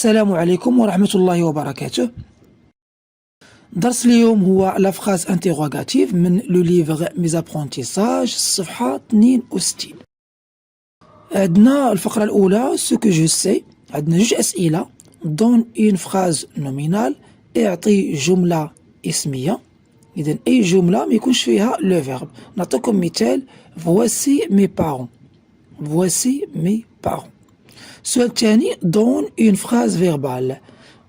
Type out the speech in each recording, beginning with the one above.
السلام عليكم ورحمة الله وبركاته. درس اليوم هو لا فراز انتيغوغاتيف من لو ليفغ ميزابرونتيساج الصفحة 62. عندنا الفقرة الأولى سو كو جو سي، عندنا جوج أسئلة. دون اون فراز نومينال، اعطي جملة اسمية. إذا أي جملة ما يكونش فيها لو فيرب. نعطيكم مثال: فواسي مي بارون، فواسي مي بارون. السؤال الثاني دون اون فراز فيربال،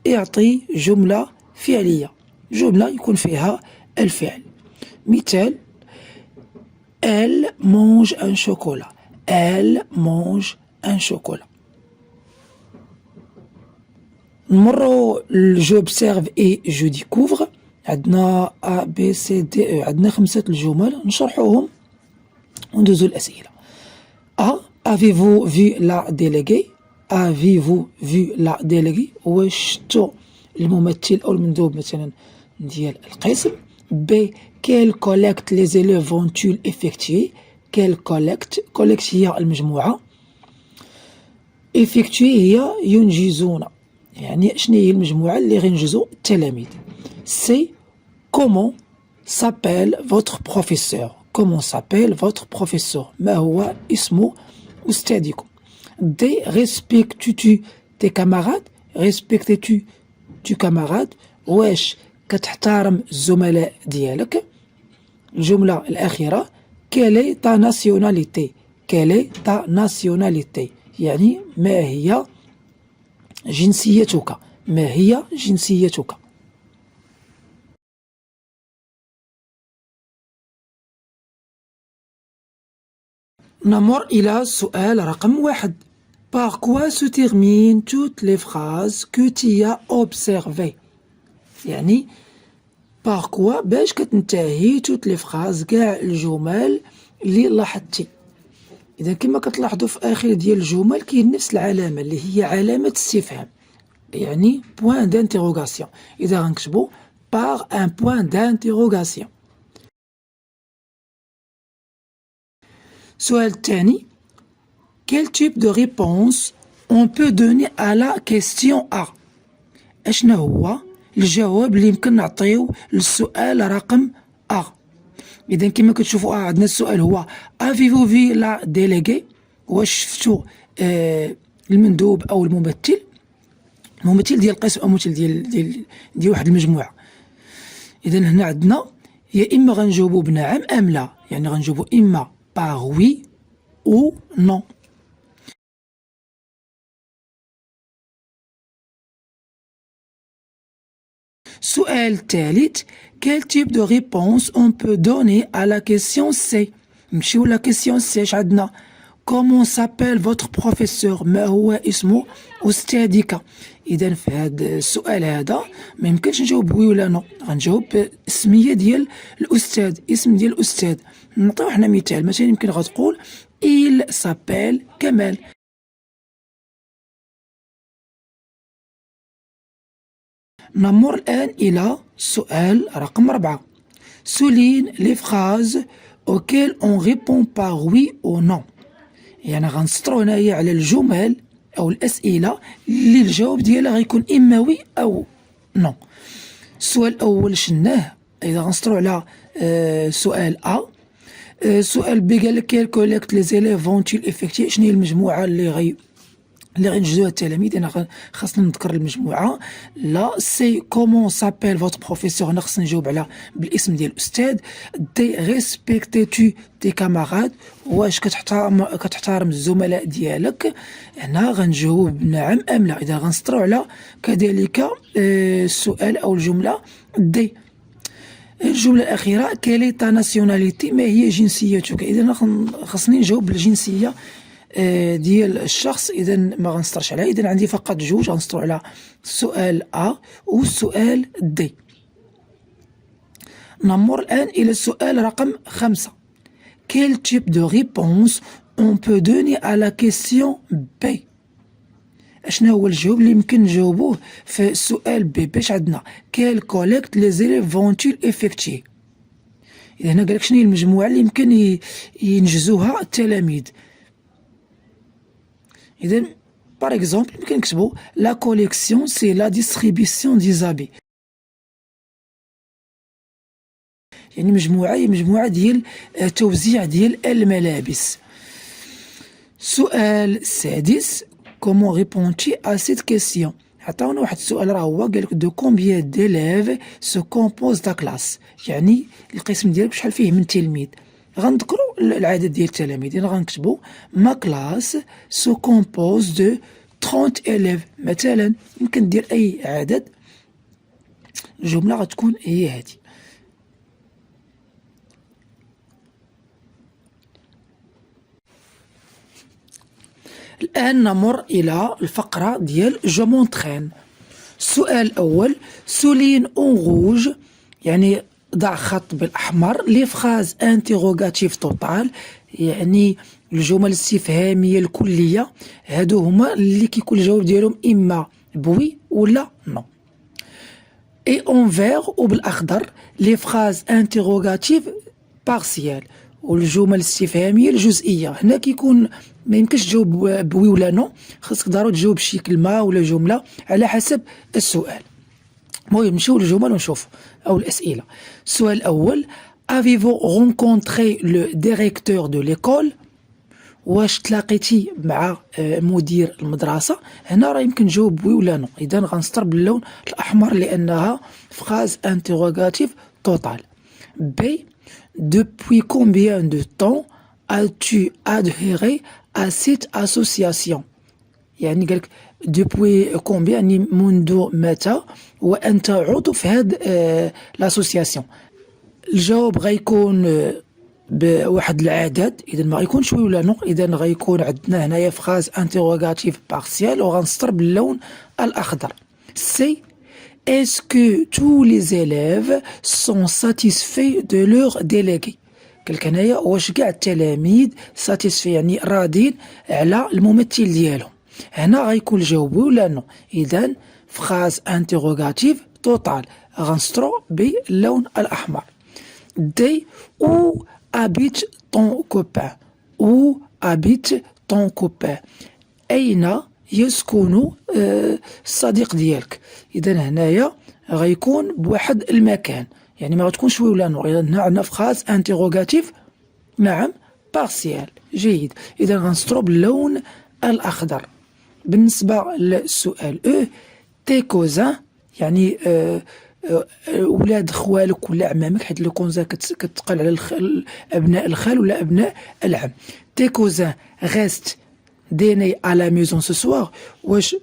اعطي جملة فعلية، جملة يكون فيها الفعل. مثال: elle mange un chocolat، elle mange un chocolat. نمرو j'observe et je découvre. عندنا A B C D E، عندنا 5 الجمل نشرحوهم وندوزو الأسئلة. A avez-vous vu la déléguée؟ avez-vous vu la déléguée؟ واش شفتو الممثل أو المندوب مثلا ديال القسم. B quelle collecte les élèves vont-ils effectuer؟ quelle collecte هي المجموعة، effectuer هي ينجزون، يعني شنو هي المجموعة اللي غينجزو التلاميذ. C comment s'appelle votre professeur؟ comment s'appelle votre professeur؟ ما هو اسم أستاذكم. D respectes-tu tes camarades؟ respectes-tu tes camarades؟ واش كتحترم الزملاء ديالك. الجملة الأخيرة quelle est ta nationalité؟ quelle est ta nationalité؟ يعني ما هي جنسيتك، ما هي جنسيتك. نمر إلى السؤال رقم 1. Par quoi se terminent toutes les phrases que tu as observées؟ يعني par quoi باش كتنتهي toutes les phrases، كاع الجمل اللي لاحظتي. إذا كما كتلاحظوا في آخر ديال الجمل كاين نفس العلامة اللي هي علامة استفهام، يعني point d'interrogation. إذا غنكتبوا par un point d'interrogation. السؤال الثاني quel type de réponse on peut donner à la question A؟ أشنا هو الجواب اللي يمكن نعطيو للسؤال رقم A؟ إذا كما كتشوفوا عندنا السؤال هو avez-vous vu la déléguée؟ واش شفتوا المندوب أو الممثل ديال القسم أو الممثل ديال واحد المجموعة. إذا هنا عندنا يا إما غنجاوبو بنعم أم لا، يعني غنجاوبو إما par oui ou non. السؤال الثالث quel type de réponse on peut donner à la question C؟ نمشيو لا question C. اش عندنا comment s'appelle votre professeur؟ ما هو اسم أستاذك؟ إذا في هذا السؤال هذا ما يمكنش نجاوب وي ولا نو، غنجاوب الاسمية ديال الأستاذ، اسم ديال الأستاذ. نعطيو حنا مثال، مثلا يمكن غتقول il s'appelle كمال. نمر الآن إلى سؤال رقم 4. souligne les phrases auxquelles on répond par oui ou non. يعني غنسطرو هنايا على الجمل أو الأسئلة اللي الجواب ديالها غيكون إما وي أو نو. السؤال الأول شناه؟ إذا غنسطرو على سؤال أ. سؤال بي قالك كيل كوليكت لي زيليف فونتيل إفكتي، شنو هي المجموعة اللي غينجزوها التلاميذ. أنا خاصني نذكر المجموعة. لا سي كومون سابيل فوتر بروفيسور، أنا خاصني نجاوب على بالاسم ديال الأستاذ. دي ريسبكتيتو تي كاماراد، واش كتحترم الزملاء ديالك. هنا غنجاوب بنعم أم لا. إذا غنسطرو على كذلك السؤال أو الجملة دي. الجملة الأخيرة كيلي تا ناسيوناليتي، ما هي جنسيتك. إذا خاصني نجاوب بالجنسية ديال الشخص. إذا ما غنسطرش عليها. إذا عندي فقط جوج، غنسطرو على السؤال أ والسؤال دي. نمر الآن إلى السؤال رقم 5. quel type de réponse on peut donner à la question B؟ أشنا هو الجواب اللي يمكن نجاوبوه في السؤال بي. باش عندنا quelle collecte les élèves vont-ils effectuer؟ إذا هنا قالك شنو هي المجموعة اللي يمكن ينجزوها التلاميذ. إذا باغ اكزومبل يمكن نكتبو لا كوليكسيون سي لا ديستريبيسيون دي زابي، يعني مجموعة ديال توزيع ديال الملابس. السؤال السادس كومون ريبونتي ا سيت كيسيون، عطاونا واحد السؤال راه هو قالك دو كومبيان ديليف سو كومبوز دا كلاس، يعني القسم ديالك شحال فيه من تلميذ. غنذكروا العدد ديال التلاميذ، يعني غنكتبوا ما كلاس سو كومبوز دو 30 اليف مثلا، يمكن دير اي عدد، الجمله غتكون هي هذه. الآن نمر إلى الفقرة ديال جو مونترين. السؤال الأول سولين اون روج، يعني ضع خط بالأحمر لي فراز انتيغوغاتيف توتال، يعني الجمل الاستفهامية الكلية، هادو هما اللي كيكون الجواب ديالهم إما بوي ولا نو. اي اون فيغ وبالأخضر لي فراز انتيغوغاتيف بارسيال، والجمل الاستفهاميه الجزئيه. هنا كيكون ما يمكنش تجاوب بوي ولا نو، خاصك ضروري تجاوب بشي كلمه ولا جمله على حسب السؤال. المهم نمشيو للجمل ونشوف او الاسئله. السؤال الاول افيفو رونكونتري لو ديريكتور دو ليكول، واش تلاقيتي مع مدير المدرسه؟ هنا راه يمكن تجاوب بوي ولا نو، اذا غنسطر باللون الاحمر لانها فراز انتيغوغاتيف توتال. بي depuis combien de temps as-tu adhéré à cette association؟ يعني قالك depuis combien، يعني منذ متى وأنت عضو في هاد لاسوسياسيون. الجواب غيكون بواحد العدد، إذا ما غيكونش شوي ولا نو، إذا غيكون عندنا هنايا فراز انتيروغاتيف بارسيال وغنسطر باللون الأخضر. سي Est-ce que tous les élèves sont satisfaits de leur délégué؟ قالك هنايا واش كاع التلاميذ satisfaits يعني راضين على الممثل ديالهم؟ هنا غيكون الجواب ولا نو، إذا فراز انتيروغاتيف توتال غنسطرو باللون الأحمر. دي où habite ton copain؟ où habite ton copain؟ أين يسكن الصديق ديالك؟ إذا هنايا غيكون بواحد المكان، يعني ما غتكونش وي ولا نو، إذا هنا عندنا فراز انتيروغاتيف نعم بارسيال. جيد، إذا غنسطرو باللون الأخضر. بالنسبة للسؤال تي كوزان، يعني ولاد خوالك ولا عمامك، حيت لو كوزان كتقال على أبناء الخال ولا أبناء العم. تي كوزان غيست ديني على ميزون سو سوار، واش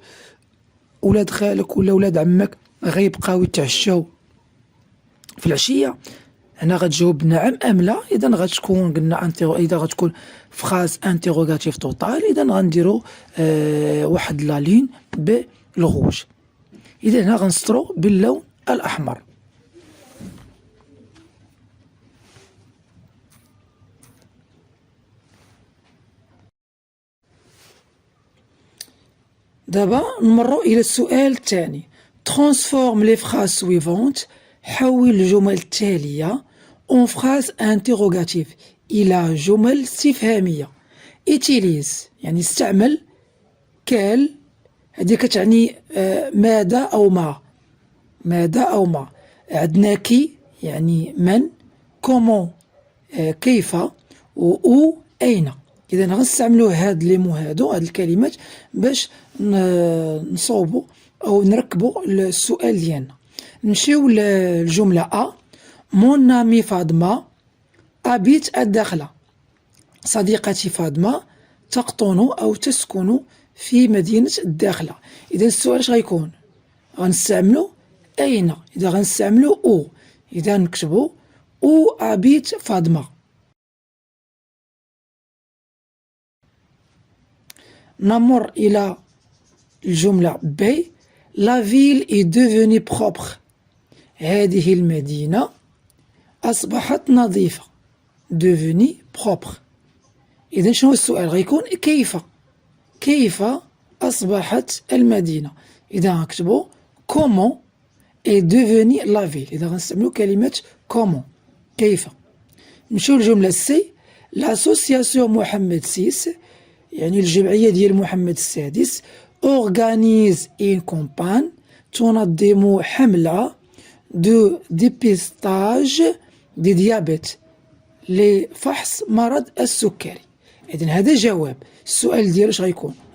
ولاد خالك ولا ولاد عمك غيبقاو يتعشاو في العشيه؟ هنا غتجاوب نعم ام لا، اذا غتكون قلنا اذا غتكون فراز انتيروغاتيف توتال، اذا غنديرو واحد لا لين بالغوج، اذا هنا غنسطرو باللون الاحمر. دابا نمروا إلى السؤال الثاني. transforme les phrases suivantes، حول الجمل التالية en phrase interrogative إلى جمل استفهامية. utilise يعني استعمل، quel هذه كتعني ماذا أو ما، ماذا أو ما. عندنا كي يعني من، comment كيف، و أين. إذا غنستعملوا هاد لي مو هادو، هاد الكلمات باش نصوبوا أو نركبوا السؤال ديالنا. نمشيو للجملة أ. مون أمي فاطمة أبيت الداخلة، صديقتي فاطمة تقطن أو تسكن في مدينة الداخلة. إذا السؤال اش غيكون؟ غنستعملو أين، إذا غنستعملو أو، إذا نكتبو أو أبيت فاطمة. نمر إلى الجملة ب. La ville est devenue propre، هذه المدينة أصبحت نظيفة. devenue propre، إذا شنو السؤال؟ غيكون كيف أصبحت المدينة؟ إذا غنكتبو comment est devenue la ville، إذا غنستعملو كلمة comment كيف. نمشيو للجملة سي. l'association محمد 6، يعني الجمعية ديال محمد السادس organise une campagne تنظم حملة de dépistage du diabète لفحص مرض السكري. إذن هذا جواب. السؤال ديالو اش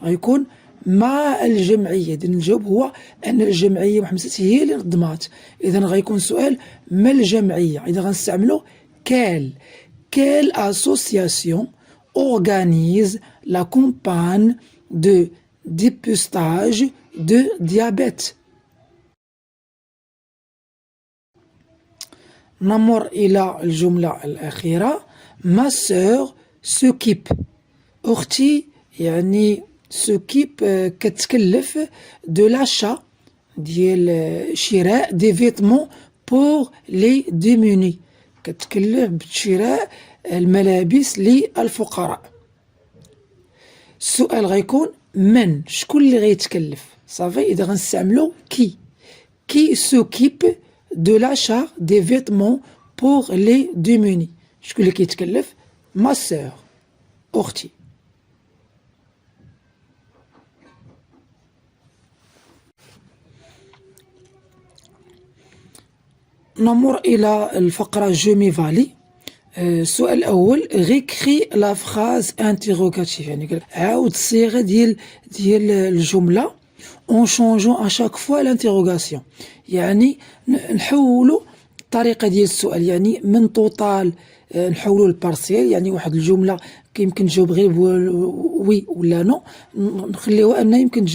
غيكون ما الجمعية. إذن الجواب هو أن الجمعية محمد هي اللي نظمات. إذن غيكون سؤال ما الجمعية. إذا غنستعملو quelle association organise la campagne de dépistage de diabète. نمر إلى الجملة الأخيرة. ما سور سوكيب. أختي يعني سوكيب كتكلف دو لاشا ديال شراء دي فيتمون بور لي ديموني. كتكلف بشراء الملابس للفقراء. السؤال غيكون من شكون اللي غيتكلف. صافي. إذا غنستعملو كي سوكيب de l'achat des vêtements pour les démunis. شكون اللي كيتكلف؟ ما سور أختي. نمر إلى الفقرة جو مي فالي. السؤال الأول غيكري لا فراز انتيروغاتيف. يعني عاود الصيغة ديال الجملة en changeant à chaque fois l'interrogation. يعني نحولوا الطريقة ديال السؤال. يعني من توتال نحولوا للبارسيال. يعني واحد الجملة يمكن تجاوب غير وي ولا نو، نخليوها أن يمكن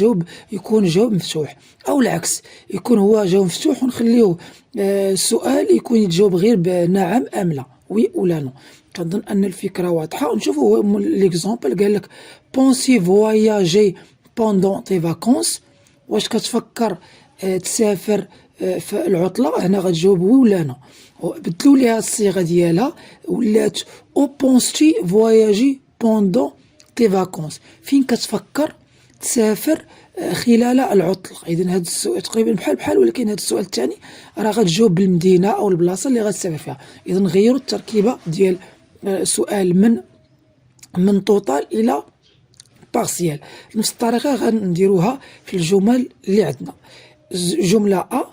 يكون جواب مفتوح، أو العكس يكون هو جواب مفتوح ونخليوه السؤال يكون يتجاوب غير بنعم أم لا، وي ولا نو. كنظن أن الفكرة واضحة. ونشوفوا ليكزامبل. قال لك بونسي فواياجي بوندون تي فاكونس. واش كتفكر تسافر في العطلة؟ هنا غتجاوب وي ولا نو. بدلوا ليها الصيغة ديالها ولات او بونستي فواياجي بوندون تي فاكونس. فين كتفكر تسافر خلال العطلة؟ إذن هذا السؤال تقريبا بحال ولكن هذا السؤال الثاني راه غتجاوب بالمدينة أو البلاصة اللي غتسافر فيها. إذن غيروا التركيبة ديال سؤال من توتال إلى بارسيال. نفس الطريقة غنديروها في الجمل اللي عندنا. جملة أ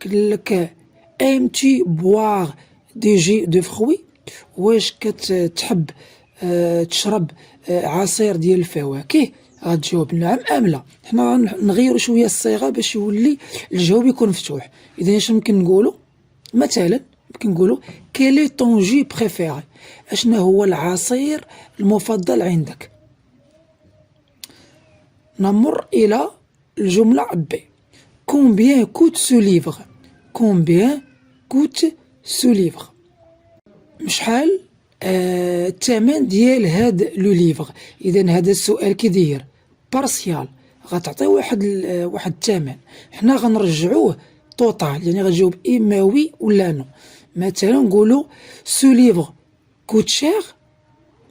قالك أيمتي بواغ دي جي دو فخوي. واش كتحب تشرب عصير ديال الفواكه؟ غتجاوب نعم أم لا. حنا نغيرو شوية الصيغة باش يولي الجواب يكون مفتوح. إذا اش ممكن نقولو؟ مثلا ممكن نقولو كيلي طون جي بريفيري. اشنا هو العصير المفضل عندك؟ نمر إلى الجملة بي. Combien coûte ce livre? Combien coûte ce livre? شحال الثمن ديال هاد لو ليفغ؟ إذا هذا السؤال كيداير بارسيال، غتعطي واحد الثمن. حنا غنرجعوه توتال، يعني غتجاوب إما وي ولا نو. مثلا نقولو سو ليفغ كوت شير.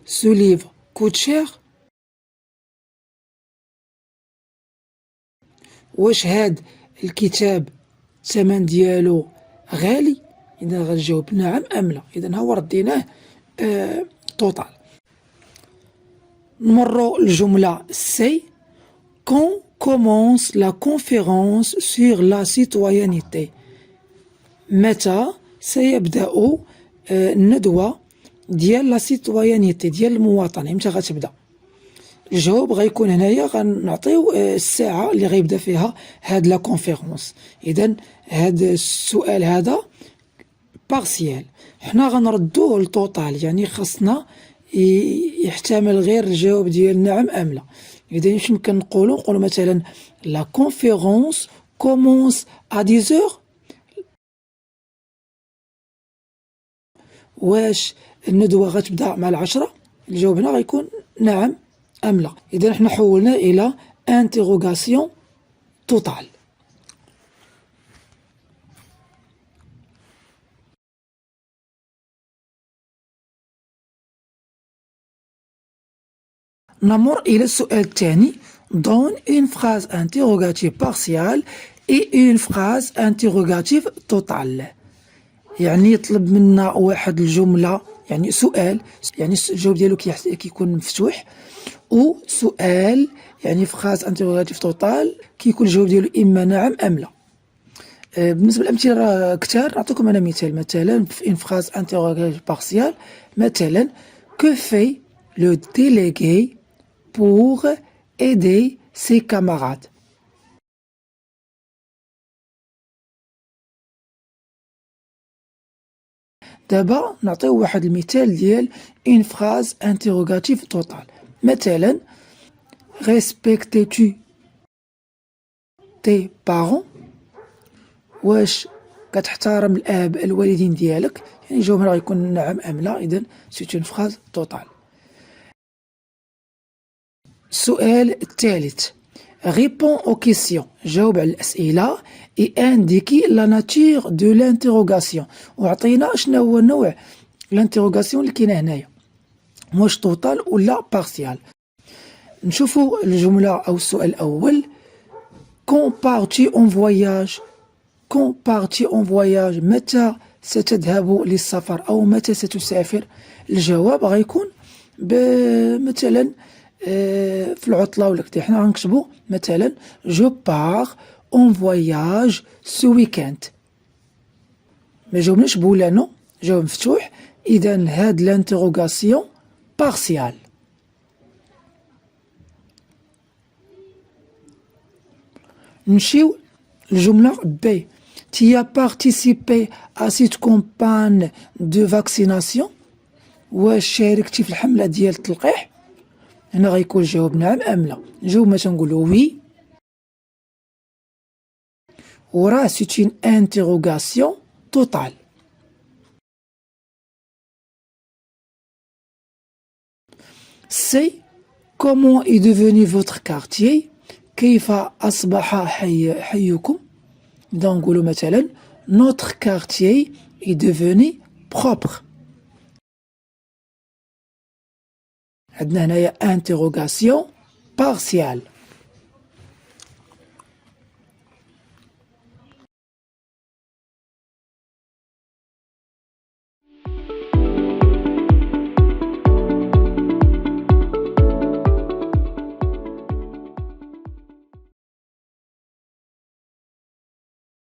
سو ليفغ كوت شير. واش هاد الكتاب الثمن ديالو غالي؟ إذا غتجاوب نعم أم لا. إذا هو رديناه توتال. نمرو الجملة سي. Quand commence la conférence sur la citoyenneté? متى سيبدأ الندوة ديال لا سيتويانيتي، ديال المواطنة؟ متى غتبدأ؟ الجواب غيكون هنايا غنعطيو الساعة اللي غيبدا فيها هاد لا كونفيرونس. إذن هاد السؤال هذا بارسيال، حنا غنردوه للتوتال، يعني خاصنا يحتمل غير الجواب ديال نعم أم لا. إذن واش يمكن نقولو مثلا لا كونفيرونس كومونس ا 10 واش الندوة غتبدا مع 10؟ الجواب هنا غيكون نعم أم لا. إذا احنا حولنا إلى انتيروغاسيون توتال. نمر إلى السؤال الثاني. Donne une phrase interrogative partielle et une phrase interrogative totale. يعني يطلب منا واحد الجملة، يعني سؤال، يعني الجواب ديالو كيكون مفتوح، أو سؤال يعني فراز انتروغاتيف توتال كيكون الجواب ديالو إما نعم أم لا. بالنسبة للأمثلة راه كتار، نعطيكم أنا مثال في une phrase interrogative partielle مثلا que fait le délégué pour aider ses camarades. دابا نعطيو واحد المثال ديال une phrase interrogative totale مثلا respectes-tu tes parents؟ واش كتحترم الآباء الوالدين ديالك؟ يعني الجواب راه غيكون نعم أم لا. إذن سي اون فراز توتال. السؤال الثالث répond aux questions، جاوب على الأسئلة et indique la nature de l'interrogation، وعطينا شنو هو نوع l'interrogation اللي كاينه هنايا، واش توتال ولا بارسيال. نشوفوا الجملة أو السؤال الأول quand pars-tu en voyage؟ quand pars-tu en voyage؟ متى ستذهب للسفر أو متى ستسافر؟ الجواب غيكون مثلا في العطلة ولا كدا، حنا غنكتبو مثلا je pars en voyage ce week-end. ما جاوبناش بولا نو، جواب مفتوح. إذا هاد لانتروغاسيون بارسيال. نمشيو الجملة B tu as participé à cette campagne de vaccination؟ واش شاركتي في الحملة ديال التلقيح؟ هنا غيكون الجواب نعم أم لا. نجاوب مثلا نقولو وي، وراه سي اون انتروغاسيون توتال. سي comment est devenu votre quartier؟ كيف أصبح حيكم؟ إذا نقولو مثلا notre quartier est devenu propre. عندنا هنايا interrogation partielle.